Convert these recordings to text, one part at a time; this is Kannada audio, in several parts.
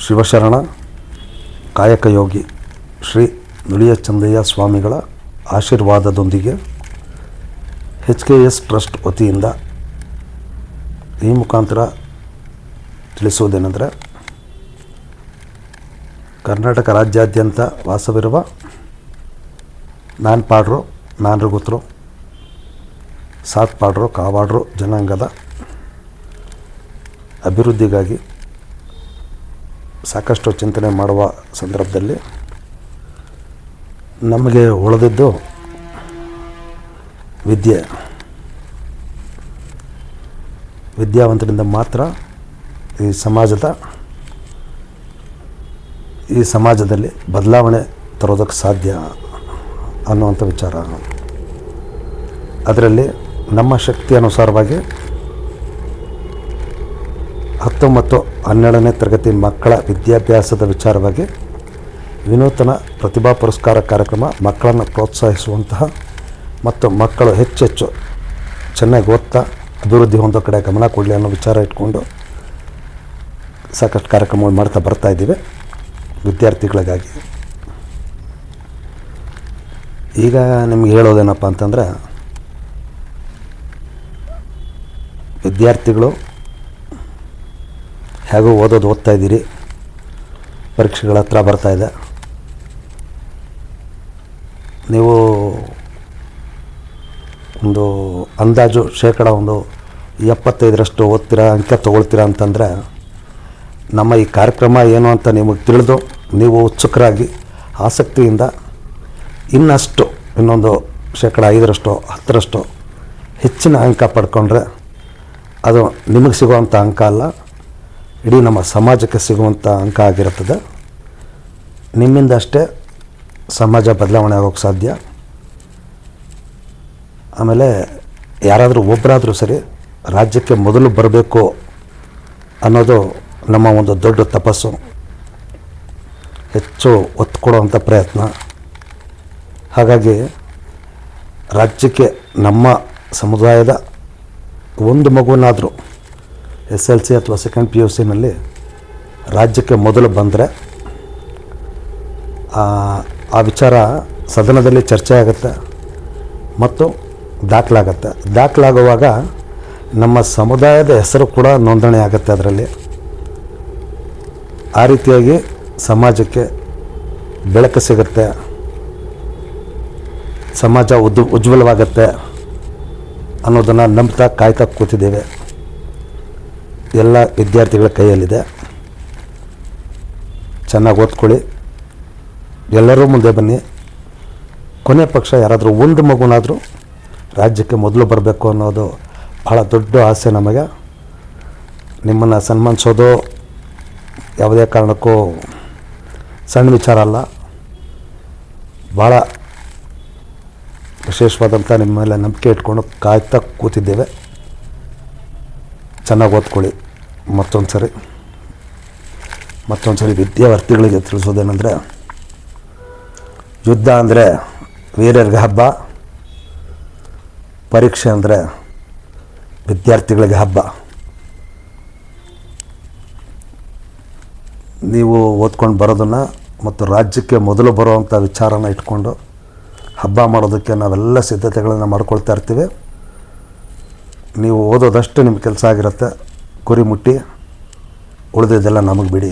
ಶಿವಶರಣ ಕಾಯಕಯೋಗಿ ಶ್ರೀ ನುಲಿಯ ಚಂದಯ್ಯ ಸ್ವಾಮಿಗಳ ಆಶೀರ್ವಾದದೊಂದಿಗೆ HKS ಟ್ರಸ್ಟ್ ವತಿಯಿಂದ ಈ ಮುಖಾಂತರ ತಿಳಿಸುವುದೇನೆಂದರೆ, ಕರ್ನಾಟಕ ರಾಜ್ಯಾದ್ಯಂತ ವಾಸವಿರುವ ನಾನ್ ಪಾಡ್ರು, ನಾನೃಗುತ್ರು, ಸಾತ್ ಪಾಡ್ರು, ಕಾವಾಡ್ರು ಜನಾಂಗದ ಅಭಿವೃದ್ಧಿಗಾಗಿ ಸಾಕಷ್ಟು ಚಿಂತನೆ ಮಾಡುವ ಸಂದರ್ಭದಲ್ಲಿ ನಮಗೆ ಉಳಿದಿದ್ದು ವಿದ್ಯಾವಂತರಿಂದ ಮಾತ್ರ ಈ ಸಮಾಜದಲ್ಲಿ ಬದಲಾವಣೆ ತರೋದಕ್ಕೆ ಸಾಧ್ಯ ಅನ್ನುವಂಥ ವಿಚಾರ. ಅದರಲ್ಲಿ ನಮ್ಮ ಶಕ್ತಿ ಅನುಸಾರವಾಗಿ 10 ಮತ್ತು 12ನೇ ತರಗತಿ ಮಕ್ಕಳ ವಿದ್ಯಾಭ್ಯಾಸದ ವಿಚಾರವಾಗಿ ವಿನೂತನ ಪ್ರತಿಭಾ ಪುರಸ್ಕಾರ ಕಾರ್ಯಕ್ರಮ, ಮಕ್ಕಳನ್ನು ಪ್ರೋತ್ಸಾಹಿಸುವಂತಹ ಮತ್ತು ಮಕ್ಕಳು ಹೆಚ್ಚೆಚ್ಚು ಚೆನ್ನಾಗಿ ಓದ್ತಾ ಅಭಿವೃದ್ಧಿ ಹೊಂದೋ ಕಡೆ ಗಮನ ಕೊಡಲಿ ಅನ್ನೋ ವಿಚಾರ ಇಟ್ಕೊಂಡು ಸಾಕಷ್ಟು ಕಾರ್ಯಕ್ರಮಗಳು ಮಾಡ್ತಾ ಬರ್ತಾ ಇದ್ದೀವಿ ವಿದ್ಯಾರ್ಥಿಗಳಿಗಾಗಿ. ಈಗ ನಿಮ್ಗೆ ಹೇಳೋದೇನಪ್ಪ ಅಂತಂದರೆ, ವಿದ್ಯಾರ್ಥಿಗಳು ಹೇಗೋ ಓದ್ತಾ ಇದ್ದೀರಿ, ಪರೀಕ್ಷೆಗಳ ಹತ್ರ ಬರ್ತಾಯಿದೆ. ನೀವು ಒಂದು ಅಂದಾಜು ಶೇಕಡ 75% ಓದ್ತೀರಾ, ಅಂಕ ತೊಗೊಳ್ತೀರಾ ಅಂತಂದರೆ, ನಮ್ಮ ಈ ಕಾರ್ಯಕ್ರಮ ಏನು ಅಂತ ನಿಮಗೆ ತಿಳಿದು ನೀವು ಉತ್ಸುಕರಾಗಿ ಆಸಕ್ತಿಯಿಂದ ಇನ್ನೊಂದು ಶೇಕಡ 5%, 10% ಹೆಚ್ಚಿನ ಅಂಕ ಪಡ್ಕೊಂಡ್ರೆ ಅದು ನಿಮಗೆ ಸಿಗುವಂಥ ಅಂಕ ಅಲ್ಲ, ಇಡೀ ನಮ್ಮ ಸಮಾಜಕ್ಕೆ ಸಿಗುವಂಥ ಅಂಕ ಆಗಿರುತ್ತದೆ. ನಿಮ್ಮಿಂದ ಅಷ್ಟೇ ಸಮಾಜ ಬದಲಾವಣೆ ಆಗೋಕ್ಕೆ ಸಾಧ್ಯ. ಆಮೇಲೆ ಯಾರಾದರೂ ಒಬ್ಬರಾದರೂ ಸರಿ ರಾಜ್ಯಕ್ಕೆ ಮೊದಲು ಬರಬೇಕು ಅನ್ನೋದು ನಮ್ಮ ಒಂದು ದೊಡ್ಡ ತಪಸ್ಸು, ಹೆಚ್ಚು ಒತ್ತು ಕೊಡುವಂಥ ಪ್ರಯತ್ನ. ಹಾಗಾಗಿ ರಾಜ್ಯಕ್ಕೆ ನಮ್ಮ ಸಮುದಾಯದ ಒಂದು ಮಗುವನ್ನಾದರೂ SLC ಅಥವಾ ಸೆಕೆಂಡ್ PUCನಲ್ಲಿ ರಾಜ್ಯಕ್ಕೆ ಮೊದಲು ಬಂದರೆ ಆ ವಿಚಾರ ಸದನದಲ್ಲಿ ಚರ್ಚೆ ಆಗುತ್ತೆ ಮತ್ತು ದಾಖಲಾಗುವಾಗ ನಮ್ಮ ಸಮುದಾಯದ ಹೆಸರು ಕೂಡ ನೋಂದಣಿ ಆಗುತ್ತೆ ಅದರಲ್ಲಿ. ಆ ರೀತಿಯಾಗಿ ಸಮಾಜಕ್ಕೆ ಬೆಳಕು ಸಿಗುತ್ತೆ, ಸಮಾಜ ಉಜ್ವಲವಾಗುತ್ತೆ ಅನ್ನೋದನ್ನು ನಂಬ್ತಾ ಕಾಯ್ತಾ ಕೂತಿದ್ದೇವೆ. ಎಲ್ಲ ವಿದ್ಯಾರ್ಥಿಗಳ ಕೈಯಲ್ಲಿದೆ. ಚೆನ್ನಾಗಿ ಓದ್ಕೊಳ್ಳಿ, ಎಲ್ಲರೂ ಮುಂದೆ ಬನ್ನಿ. ಕೊನೆ ಪಕ್ಷ ಯಾರಾದರೂ ಒಂದು ಮಗುನಾದರೂ ರಾಜ್ಯಕ್ಕೆ ಮೊದಲು ಬರಬೇಕು ಅನ್ನೋದು ಬಹಳ ದೊಡ್ಡ ಆಸೆ ನಮಗೆ. ನಿಮ್ಮನ್ನು ಸನ್ಮಾನಿಸೋದು ಯಾವುದೇ ಕಾರಣಕ್ಕೂ ಸಣ್ಣ ವಿಚಾರ ಅಲ್ಲ. ಭಾಳ ವಿಶೇಷವಾದಂಥ ನಿಮ್ಮ ಮೇಲೆ ನಂಬಿಕೆ ಇಟ್ಕೊಂಡು ಕಾಯ್ತಾ ಕೂತಿದ್ದೇವೆ. ಚೆನ್ನಾಗಿ ಓದ್ಕೊಳ್ಳಿ. ಮತ್ತೊಂದು ಸರಿ ವಿದ್ಯಾರ್ಥಿಗಳಿಗೆ ತಿಳಿಸೋದೇನೆಂದರೆ, ಯುದ್ಧ ಅಂದರೆ ವೀರರಿಗೆ ಹಬ್ಬ, ಪರೀಕ್ಷೆ ಅಂದರೆ ವಿದ್ಯಾರ್ಥಿಗಳಿಗೆ ಹಬ್ಬ. ನೀವು ಓದ್ಕೊಂಡು ಬರೋದನ್ನು ಮತ್ತು ರಾಜ್ಯಕ್ಕೆ ಮೊದಲು ಬರುವಂಥ ವಿಚಾರನ ಇಟ್ಕೊಂಡು ಹಬ್ಬ ಮಾಡೋದಕ್ಕೆ ನಾವೆಲ್ಲ ಸಿದ್ಧತೆಗಳನ್ನು ಮಾಡ್ಕೊಳ್ತಾ ಇರ್ತೀವಿ. ನೀವು ಓದೋದಷ್ಟು ನಿಮ್ಮ ಕೆಲಸ ಆಗಿರುತ್ತೆ. ಗುರಿ ಮುಟ್ಟಿ ಉಳಿದಿದ್ದೆಲ್ಲ ನಮಗೆ ಬಿಡಿ.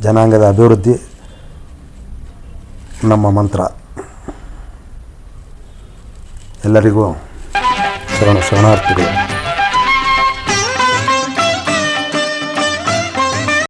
ಜನಾಂಗದ ಅಭಿವೃದ್ಧಿ ನಮ್ಮ ಮಂತ್ರ. ಎಲ್ಲರಿಗೂ ಶರಣಾರ್ಥಿಗಳು.